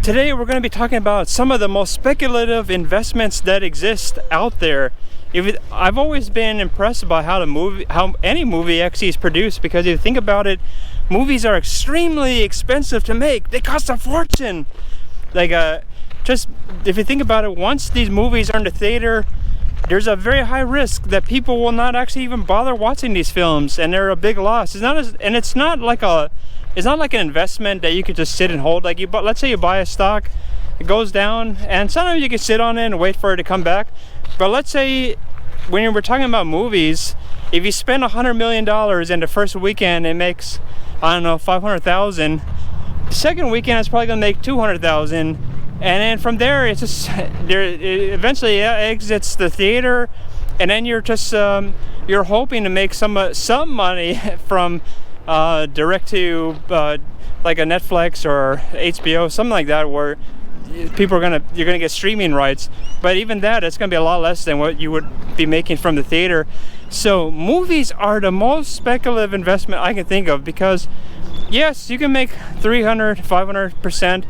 Today we're going to be talking about some of the most speculative investments that exist out there. I've always been impressed by how any movie actually is produced, because if you think about it, movies are extremely expensive to make. They cost a fortune. Just if you think about it, once these movies are in the theater, there's a very high risk that people will not actually even bother watching these films, and they're a big loss. It's not like an investment that you could just sit and hold. Let's say you buy a stock, it goes down, and sometimes you can sit on it and wait for it to come back. But let's say when we're talking about movies, if you spend $100 million in the first weekend, it makes, I don't know, 500,000. The second weekend it's probably gonna make 200,000, and then from there it eventually exits the theater, and then you're just you're hoping to make some money from direct to like a Netflix or HBO, something like that, where you're gonna get streaming rights. But even that, it's gonna be a lot less than what you would be making from the theater. So movies are the most speculative investment I can think of, because yes, you can make 300-500%,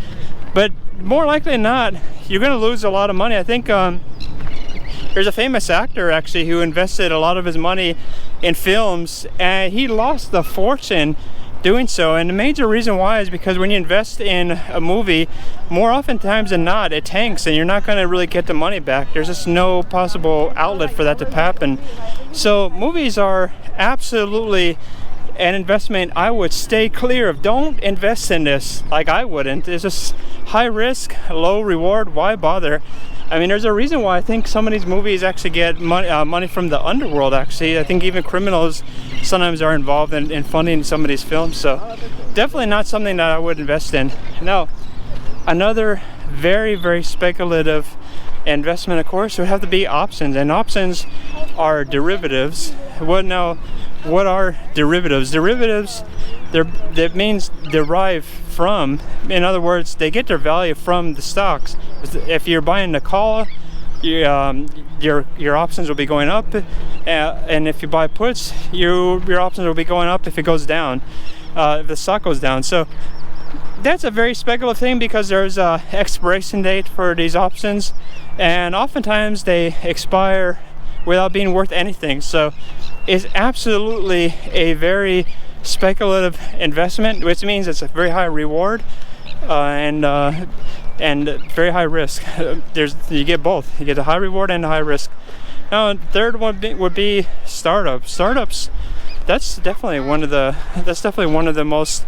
but more likely than not, you're gonna lose a lot of money. I think there's a famous actor actually who invested a lot of his money in films, and he lost a fortune doing so. And the major reason why is because when you invest in a movie, more oftentimes than not, it tanks and you're not going to really get the money back. There's just no possible outlet for that to happen. So movies are absolutely an investment I would stay clear of. Don't invest in this. Like, I wouldn't. It's just high risk, low reward. Why bother? I mean, there's a reason why I think some of these movies actually get money from the underworld, actually. I think even criminals sometimes are involved in funding some of these films. So definitely not something that I would invest in. Now, another very, very speculative investment, of course, would have to be options. And options are derivatives. What are derivatives? Derivatives, that means derive from. In other words, they get their value from the stocks. If you're buying the call, your options will be going up, and if you buy puts, your options will be going up if it goes down, if the stock goes down. So that's a very speculative thing, because there's a expiration date for these options, and oftentimes they expire without being worth anything. So it's absolutely a very speculative investment, which means it's a very high reward and very high risk. You get both. You get a high reward and a high risk. Now, the third one would be startups. Startups, that's definitely one of the most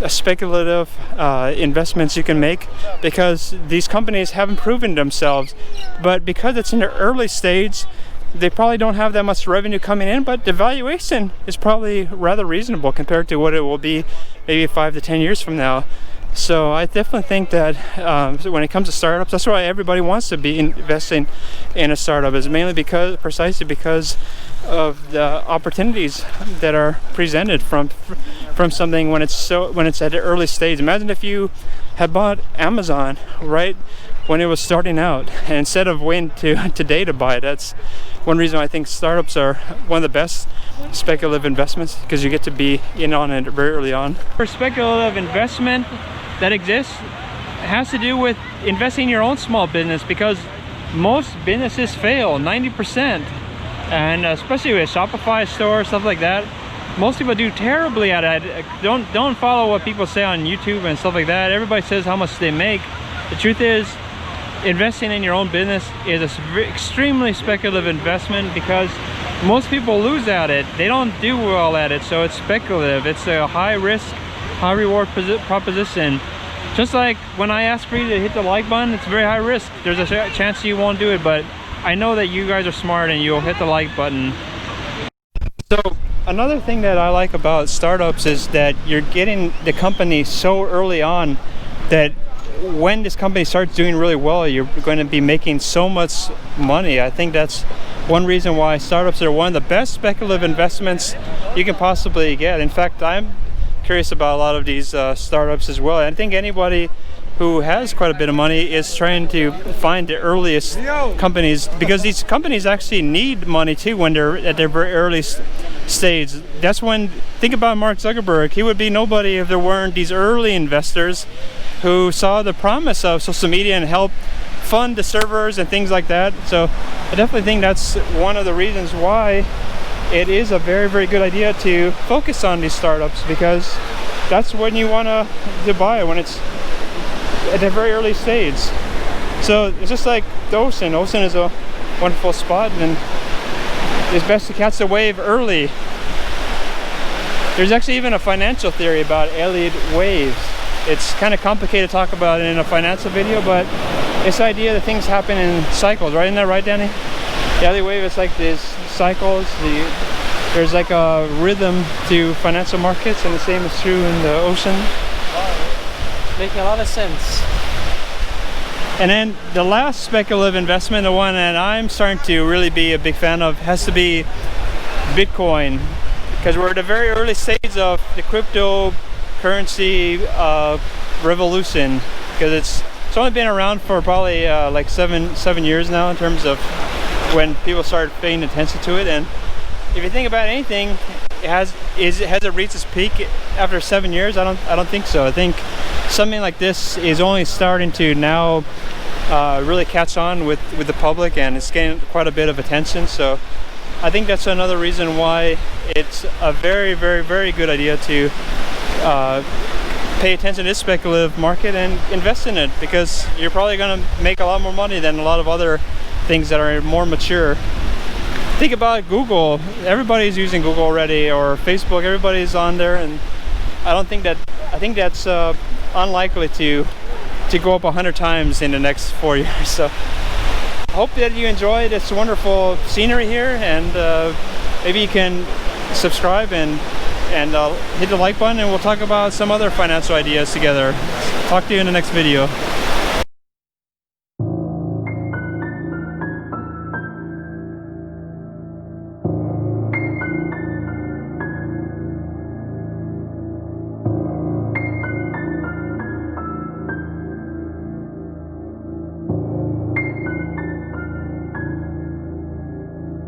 speculative investments you can make, because these companies haven't proven themselves. But because it's in the early stage, they probably don't have that much revenue coming in, but the valuation is probably rather reasonable compared to what it will be maybe 5 to 10 years from now. So I definitely think that when it comes to startups, that's why everybody wants to be investing in a startup, is mainly precisely because of the opportunities that are presented from something when it's at the early stage. Imagine if you had bought Amazon right when it was starting out, and instead of waiting to today to buy it. That's one reason I think startups are one of the best speculative investments, because you get to be in on it very early on. For speculative investment that exists, it has to do with investing in your own small business, because most businesses fail 90%, and especially with Shopify store, stuff like that, most people do terribly at it. Don't follow what people say on YouTube and stuff like that. Everybody says how much they make. The truth is, investing in your own business is an extremely speculative investment, because most people lose at it. They don't do well at it, so it's speculative. It's a high risk, high reward proposition. Just like when I ask for you to hit the like button, it's very high risk. There's a chance you won't do it, but I know that you guys are smart and you'll hit the like button. So another thing that I like about startups is that you're getting the company so early on that when this company starts doing really well, you're going to be making so much money. I think that's one reason why startups are one of the best speculative investments you can possibly get. In fact, I'm curious about a lot of these startups as well. I think anybody who has quite a bit of money is trying to find the earliest companies, because these companies actually need money too when they're at their very early stage. That's when, think about Mark Zuckerberg. He would be nobody if there weren't these early investors who saw the promise of social media and helped fund the servers and things like that. So I definitely think that's one of the reasons why it is a very, very good idea to focus on these startups, because that's when you want to buy, when it's at a very early stage. So it's just like the ocean. Ocean is a wonderful spot, and it's best to catch the wave early. There's actually even a financial theory about Elliott waves. It's kind of complicated to talk about it in a financial video, but this idea that things happen in cycles, right? Isn't that right, Danny? The Elliott wave is like these cycles. There's like a rhythm to financial markets, and the same is true in the ocean. Making a lot of sense. And then the last speculative investment, the one that I'm starting to really be a big fan of, has to be Bitcoin, because we're at a very early stage of the cryptocurrency revolution, because it's only been around for probably like seven years now in terms of when people started paying attention to it. And if you think about anything, has it reached its peak after 7 years? I don't think so. I think something like this is only starting to now really catch on with the public, and it's getting quite a bit of attention. So I think that's another reason why it's a very, very, very good idea to pay attention to this speculative market and invest in it, because you're probably going to make a lot more money than a lot of other things that are more mature. Think about Google. Everybody's using Google already, or Facebook. Everybody's on there, and I think that's unlikely to go up 100 times in the next 4 years. So I hope that you enjoy this wonderful scenery here, and maybe you can subscribe and hit the like button, and we'll talk about some other financial ideas together. Talk to you in the next video.